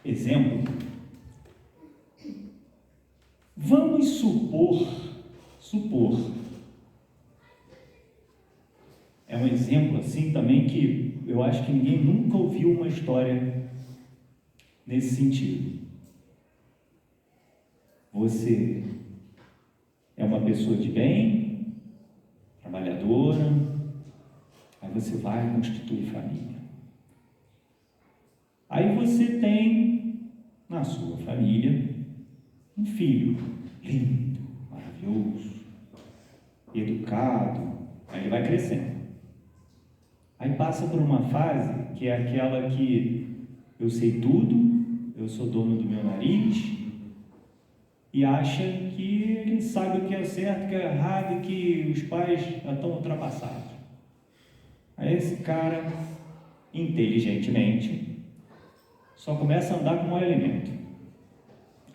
Exemplo. Vamos supor, é um exemplo assim também que eu acho que ninguém nunca ouviu uma história nesse sentido. Você é uma pessoa de bem, trabalhadora, aí você vai constituir família. Aí você tem na sua família um filho lindo, maravilhoso, educado, aí ele vai crescendo. Aí passa por uma fase que é aquela que eu sei tudo, eu sou dono do meu nariz, e acha que ele sabe o que é certo, o que é errado e que os pais já estão ultrapassados. Aí esse cara, inteligentemente, só começa a andar com o mau elemento.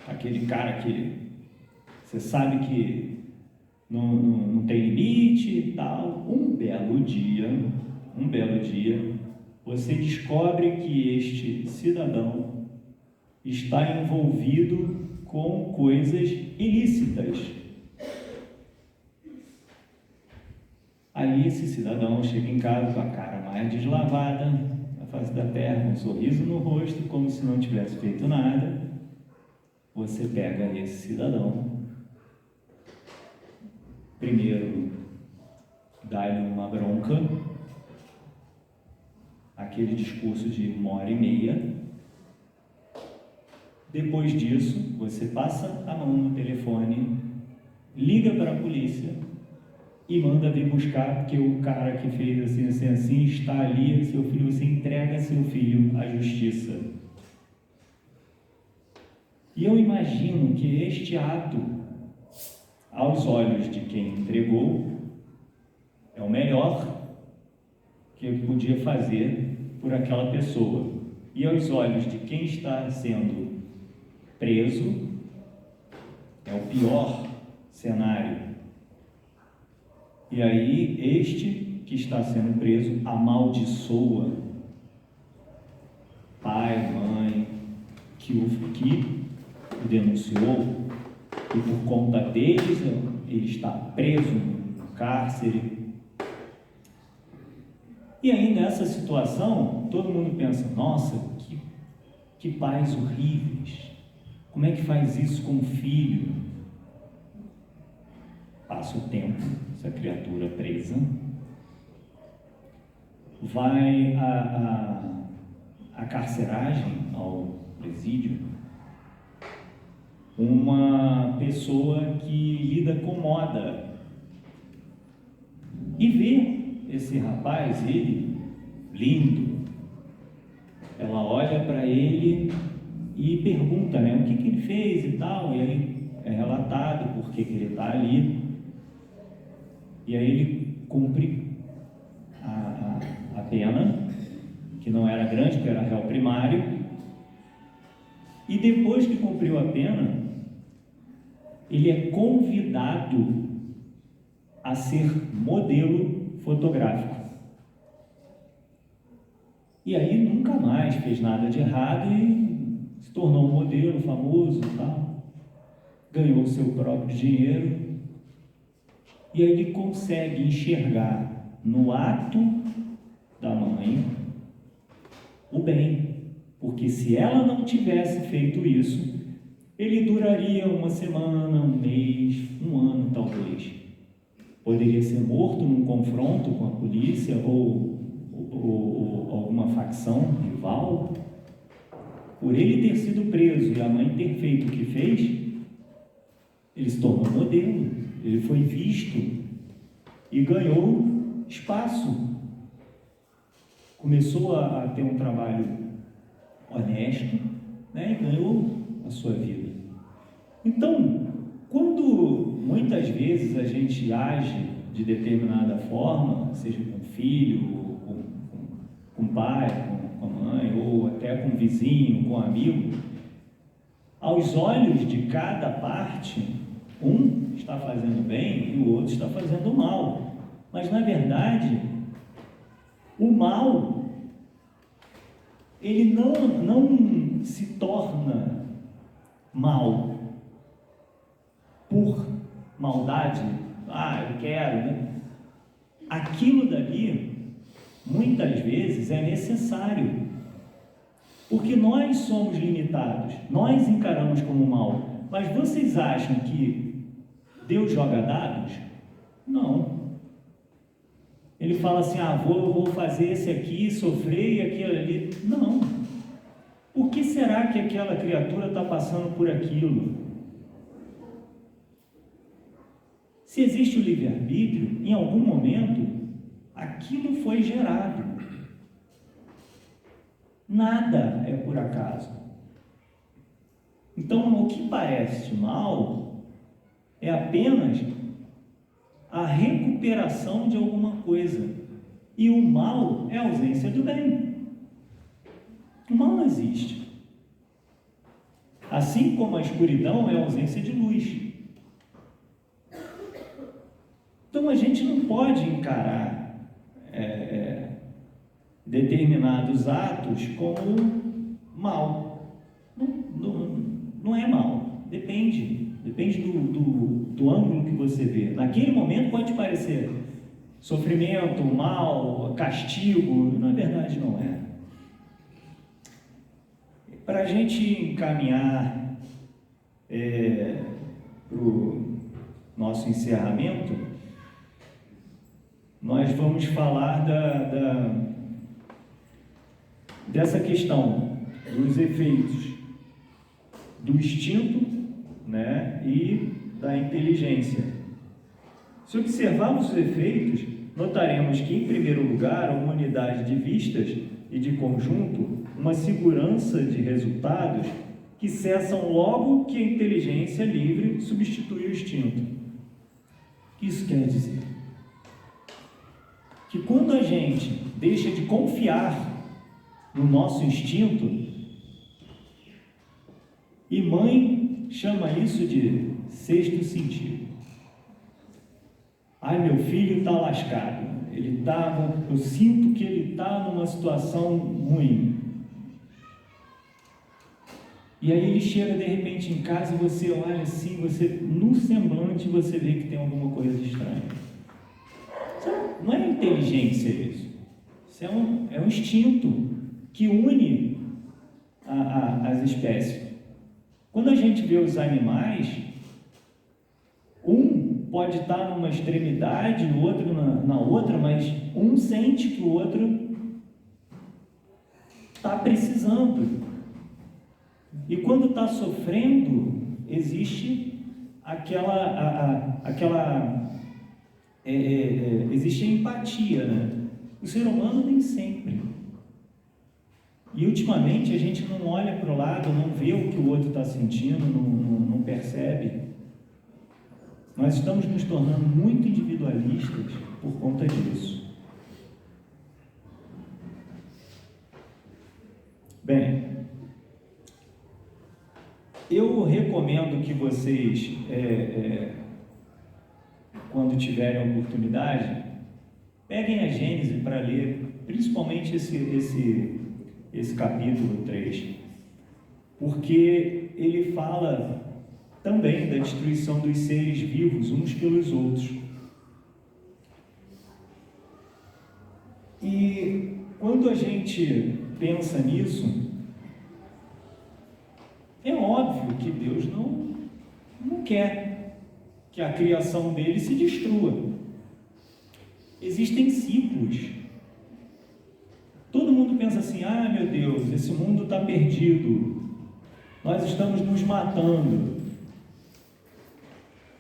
Aquele cara que você sabe que não tem limite e tal. Um belo dia, você descobre que este cidadão está envolvido com coisas ilícitas. Aí esse cidadão chega em casa com a cara mais deslavada, na face da terra, um sorriso no rosto, como se não tivesse feito nada. Você pega esse cidadão, primeiro dá-lhe uma bronca, aquele discurso de 1h30, depois disso, você passa a mão no telefone, liga para a polícia e manda vir buscar, porque o cara que fez assim, está ali, seu filho, você entrega seu filho à justiça. E eu imagino que este ato, aos olhos de quem entregou, é o melhor que eu podia fazer por aquela pessoa. E aos olhos de quem está sendo preso, é o pior cenário. E aí, este que está sendo preso amaldiçoa pai, mãe, que o denunciou, e por conta deles ele está preso no cárcere. E aí, nessa situação, todo mundo pensa, nossa, que pais horríveis, como é que faz isso com o filho? Passa o tempo, essa criatura presa, vai a carceragem, ao presídio, uma pessoa que lida com moda e vê esse rapaz, ele, lindo, ela olha para ele e pergunta, né, o que ele fez e tal, e aí é relatado por que ele está ali, e aí ele cumpre a pena, que não era grande, porque era réu primário, e depois que cumpriu a pena, ele é convidado a ser modelo fotográfico. E aí nunca mais fez nada de errado e se tornou um modelo famoso e tal, ganhou o seu próprio dinheiro, e aí ele consegue enxergar no ato da mãe o bem, porque se ela não tivesse feito isso, ele duraria uma semana, um mês, um ano talvez. Poderia ser morto num confronto com a polícia ou alguma facção rival. Por ele ter sido preso e a mãe ter feito o que fez, ele se tornou modelo, ele foi visto e ganhou espaço. Começou a ter um trabalho honesto, né, e ganhou a sua vida. Então, quando muitas vezes a gente age de determinada forma, seja com o filho, com o pai, com a mãe, ou até com o vizinho, com o amigo, aos olhos de cada parte, um está fazendo bem e o outro está fazendo mal. Mas, na verdade, o mal, ele não se torna mal por maldade. Eu quero, né? Aquilo dali, muitas vezes, é necessário, porque nós somos limitados, nós encaramos como mal. Mas vocês acham que Deus joga dados? Não. Ele fala assim, vou fazer esse aqui, sofrer e aquele ali. Não. Por que será que aquela criatura está passando por aquilo? Se existe o livre-arbítrio, em algum momento, aquilo foi gerado. Nada é por acaso. Então, o que parece mal é apenas a recuperação de alguma coisa. E o mal é a ausência do bem. O mal não existe. Assim como a escuridão é a ausência de luz. Então a gente não pode encarar determinados atos como mal. Não é mal. Depende do ângulo que você vê. Naquele momento pode parecer sofrimento, mal, castigo. Na verdade não é. Para a gente encaminhar para o nosso encerramento, nós vamos falar dessa questão dos efeitos do instinto, né, e da inteligência. Se observarmos os efeitos, notaremos que, em primeiro lugar, uma unidade de vistas e de conjunto, uma segurança de resultados que cessam logo que a inteligência livre substitui o instinto. O que isso quer dizer? Que quando a gente deixa de confiar no nosso instinto, e mãe chama isso de sexto sentido. Meu filho está lascado, eu sinto que ele está numa situação ruim. E aí ele chega de repente em casa e você olha assim, no semblante você vê que tem alguma coisa estranha. Não é inteligência isso. Isso é um instinto que une as espécies. Quando a gente vê os animais, um pode estar numa extremidade, o outro na outra, mas um sente que o outro está precisando. E quando está sofrendo, existe existe a empatia, né? O ser humano nem sempre. E ultimamente a gente não olha para o lado, não vê o que o outro está sentindo, não percebe. Nós estamos nos tornando muito individualistas por conta disso. Bem, eu recomendo que vocês, quando tiverem a oportunidade, peguem a Gênesis para ler, principalmente esse capítulo 3, porque ele fala também da destruição dos seres vivos uns pelos outros. E quando a gente pensa nisso, é óbvio que Deus não quer que a criação dele se destrua. Existem ciclos. Todo mundo pensa assim: ah, meu Deus, esse mundo está perdido, nós estamos nos matando.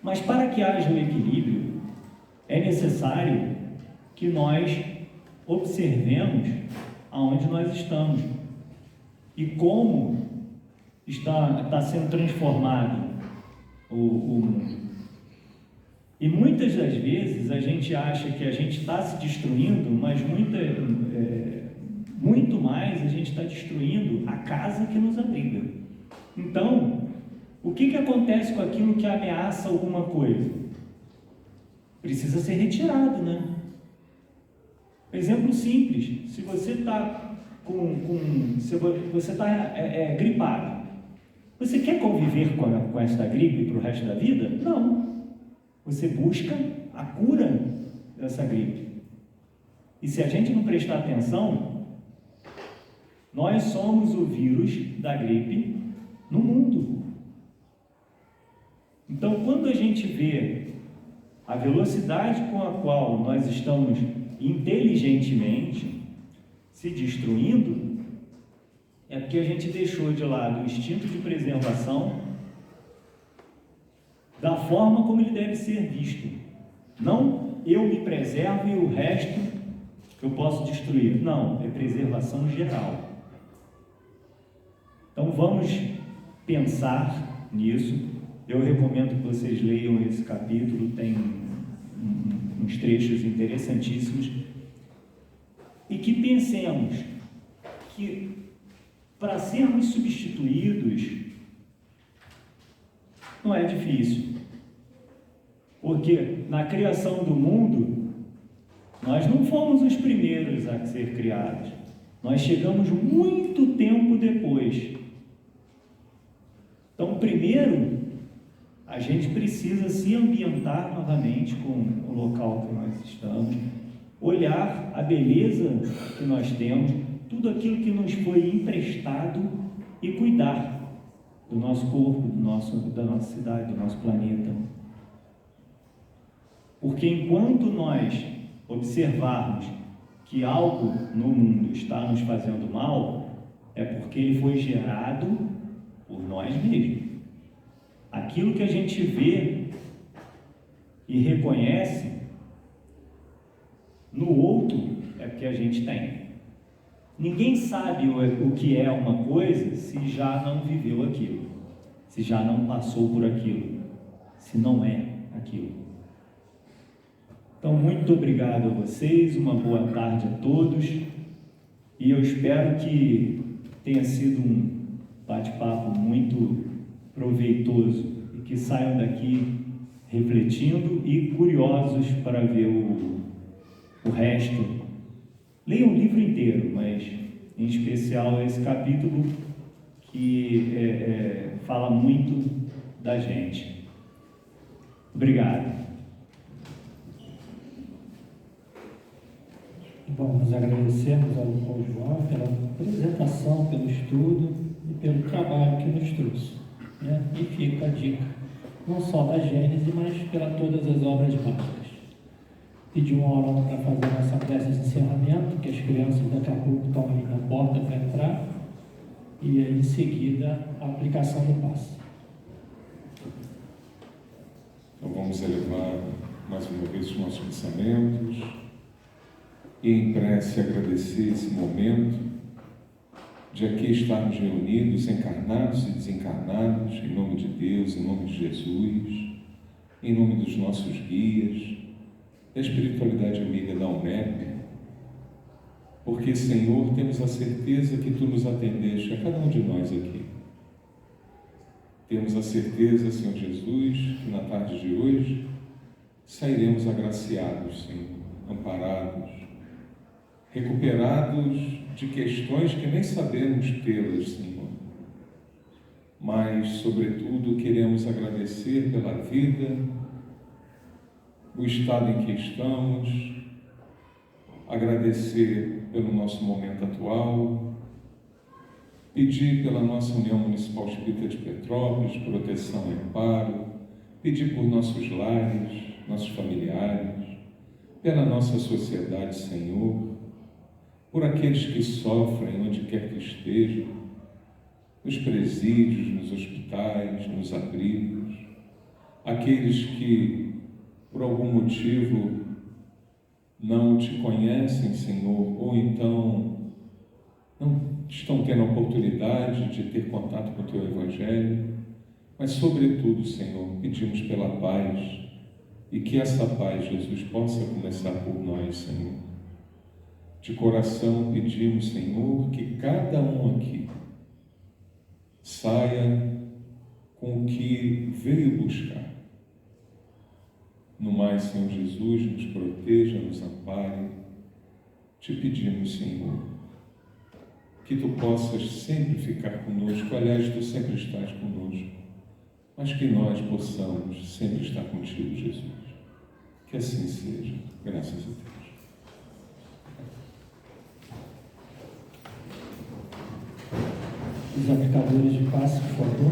Mas para que haja um equilíbrio, é necessário que nós observemos aonde nós estamos e como está sendo transformado o mundo. E muitas das vezes a gente acha que a gente está se destruindo, mas muito mais a gente está destruindo a casa que nos abriga. Então, o que acontece com aquilo que ameaça alguma coisa? Precisa ser retirado, né? Exemplo simples: se você está você está gripado, você quer conviver com esta gripe para o resto da vida? Não. Você busca a cura dessa gripe. E se a gente não prestar atenção, nós somos o vírus da gripe no mundo. Então, quando a gente vê a velocidade com a qual nós estamos inteligentemente se destruindo, é porque a gente deixou de lado o instinto de preservação da forma como ele deve ser visto. Não eu me preservo e o resto eu posso destruir. Não, é preservação geral. Então vamos pensar nisso. Eu recomendo que vocês leiam esse capítulo, tem uns trechos interessantíssimos, e que pensemos que para sermos substituídos não é difícil, porque na criação do mundo nós não fomos os primeiros a ser criados, nós chegamos muito tempo depois. Então, primeiro, a gente precisa se ambientar novamente com o local que nós estamos, olhar a beleza que nós temos, tudo aquilo que nos foi emprestado e cuidar do nosso corpo, da nossa cidade, do nosso planeta. Porque enquanto nós observarmos que algo no mundo está nos fazendo mal, é porque ele foi gerado por nós mesmos. Aquilo que a gente vê e reconhece no outro é porque a gente tem. Ninguém sabe o que é uma coisa se já não viveu aquilo, se já não passou por aquilo, se não é aquilo. Então, muito obrigado a vocês, uma boa tarde a todos, e eu espero que tenha sido um bate-papo muito proveitoso e que saiam daqui refletindo e curiosos para ver o resto. Leiam o livro inteiro, mas em especial esse capítulo que fala muito da gente. Obrigado. Bom, nós agradecemos ao João pela apresentação, pelo estudo e pelo trabalho que nos trouxe, né? E fica a dica, não só da Gênesis, mas para todas as obras básicas. Pedi uma hora para fazer a nossa prece de encerramento, que as crianças daqui a pouco estão ali na porta para entrar, e aí em seguida a aplicação do passe. Então vamos elevar mais uma vez os nossos pensamentos e em prece agradecer esse momento de aqui estarmos reunidos, encarnados e desencarnados, em nome de Deus, em nome de Jesus, em nome dos nossos guias, da espiritualidade amiga da UNEP, porque, Senhor, temos a certeza que Tu nos atendeste a cada um de nós aqui. Temos a certeza, Senhor Jesus, que na tarde de hoje sairemos agraciados, Senhor, amparados, recuperados de questões que nem sabemos tê-las, Senhor. Mas, sobretudo, queremos agradecer pela vida, o estado em que estamos, agradecer pelo nosso momento atual, pedir pela nossa União Municipal Espírita de Petrópolis, proteção e amparo, pedir por nossos lares, nossos familiares, pela nossa sociedade, Senhor, por aqueles que sofrem onde quer que estejam, nos presídios, nos hospitais, nos abrigos, aqueles que, por algum motivo, não Te conhecem, Senhor, ou então não estão tendo a oportunidade de ter contato com o Teu Evangelho, mas, sobretudo, Senhor, pedimos pela paz, e que essa paz, Jesus, possa começar por nós, Senhor. De coração pedimos, Senhor, que cada um aqui saia com o que veio buscar. No mais, Senhor Jesus, nos proteja, nos ampare. Te pedimos, Senhor, que Tu possas sempre ficar conosco. Aliás, Tu sempre estás conosco, mas que nós possamos sempre estar contigo, Jesus. Que assim seja. Graças a Deus. Os aplicadores de passe, por favor.